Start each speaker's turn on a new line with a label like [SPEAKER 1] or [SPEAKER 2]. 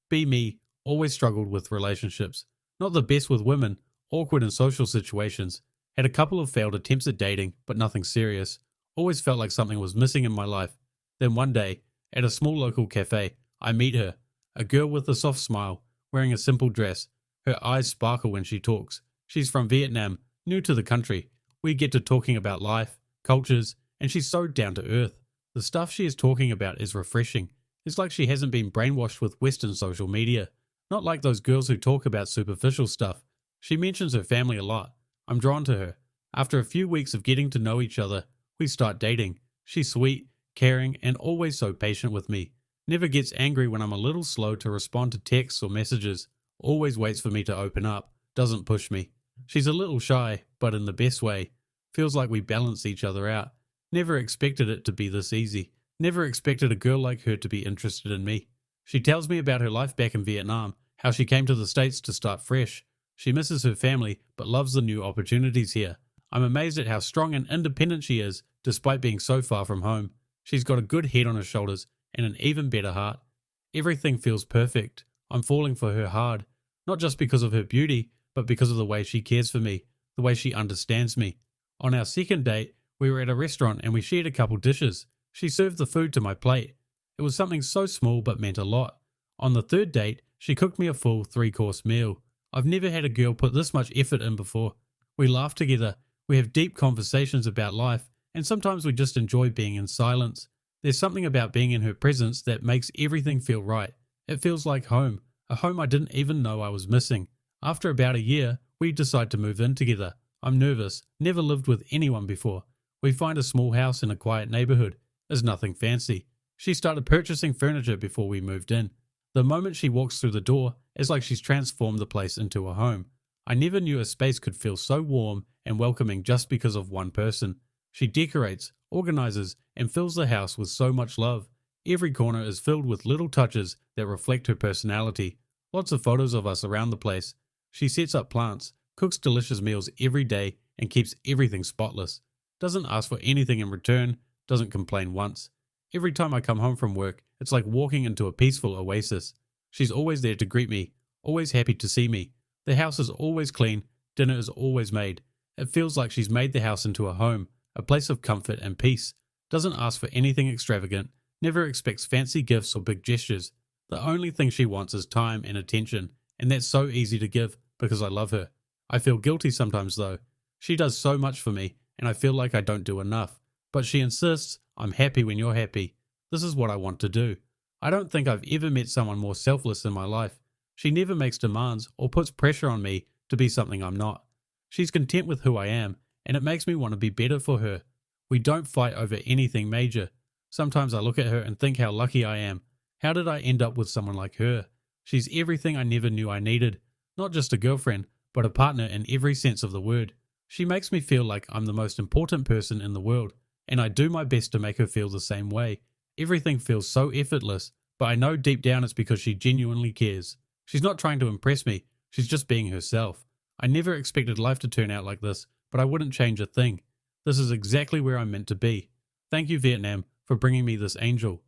[SPEAKER 1] Be me, always struggled with relationships. Not the best with women, awkward in social situations. Had a couple of failed attempts at dating, but nothing serious. Always felt like something was missing in my life. Then one day, at a small local cafe, I meet her. A girl with a soft smile, wearing a simple dress. Her eyes sparkle when she talks. She's from Vietnam, new to the country. We get to talking about life, cultures, and she's so down to earth. The stuff she is talking about is refreshing. It's like she hasn't been brainwashed with Western social media. Not like those girls who talk about superficial stuff. She mentions her family a lot. I'm drawn to her. After a few weeks of getting to know each other, we start dating. She's sweet, caring, and always so patient with me. Never gets angry when I'm a little slow to respond to texts or messages. Always waits for me to open up. Doesn't push me. She's a little shy, but in the best way. Feels like we balance each other out. Never expected it to be this easy. Never expected a girl like her to be interested in me. She tells me about her life back in Vietnam, how she came to the States to start fresh. She misses her family, but loves the new opportunities here. I'm amazed at how strong and independent she is, despite being so far from home. She's got a good head on her shoulders, and an even better heart. Everything feels perfect. I'm falling for her hard, not just because of her beauty, but because of the way she cares for me, the way she understands me. On our second date, we were at a restaurant and we shared a couple dishes. She served the food to my plate. It was something so small but meant a lot. On the third date, she cooked me a full 3-course meal. I've never had a girl put this much effort in before. We laugh together, we have deep conversations about life, and sometimes we just enjoy being in silence. There's something about being in her presence that makes everything feel right. It feels like home, a home I didn't even know I was missing. After about a year, we decide to move in together. I'm nervous, never lived with anyone before. We find a small house in a quiet neighborhood. There's nothing fancy. She started purchasing furniture before we moved in. The moment she walks through the door, it's like she's transformed the place into a home. I never knew a space could feel so warm and welcoming just because of one person. She decorates, organizes, and fills the house with so much love. Every corner is filled with little touches that reflect her personality. Lots of photos of us around the place. She sets up plants, cooks delicious meals every day, and keeps everything spotless. Doesn't ask for anything in return, doesn't complain once. Every time I come home from work, it's like walking into a peaceful oasis. She's always there to greet me, always happy to see me. The house is always clean, dinner is always made. It feels like she's made the house into a home, a place of comfort and peace. Doesn't ask for anything extravagant, never expects fancy gifts or big gestures. The only thing she wants is time and attention, and that's so easy to give because I love her. I feel guilty sometimes though. She does so much for me, and I feel like I don't do enough. But she insists, I'm happy when you're happy. This is what I want to do. I don't think I've ever met someone more selfless in my life. She never makes demands or puts pressure on me to be something I'm not. She's content with who I am, and it makes me want to be better for her. We don't fight over anything major. Sometimes I look at her and think how lucky I am. How did I end up with someone like her? She's everything I never knew I needed. Not just a girlfriend, but a partner in every sense of the word. She makes me feel like I'm the most important person in the world, and I do my best to make her feel the same way. Everything feels so effortless, but I know deep down it's because she genuinely cares. She's not trying to impress me, she's just being herself. I never expected life to turn out like this, but I wouldn't change a thing. This is exactly where I'm meant to be. Thank you, Vietnam, for bringing me this angel.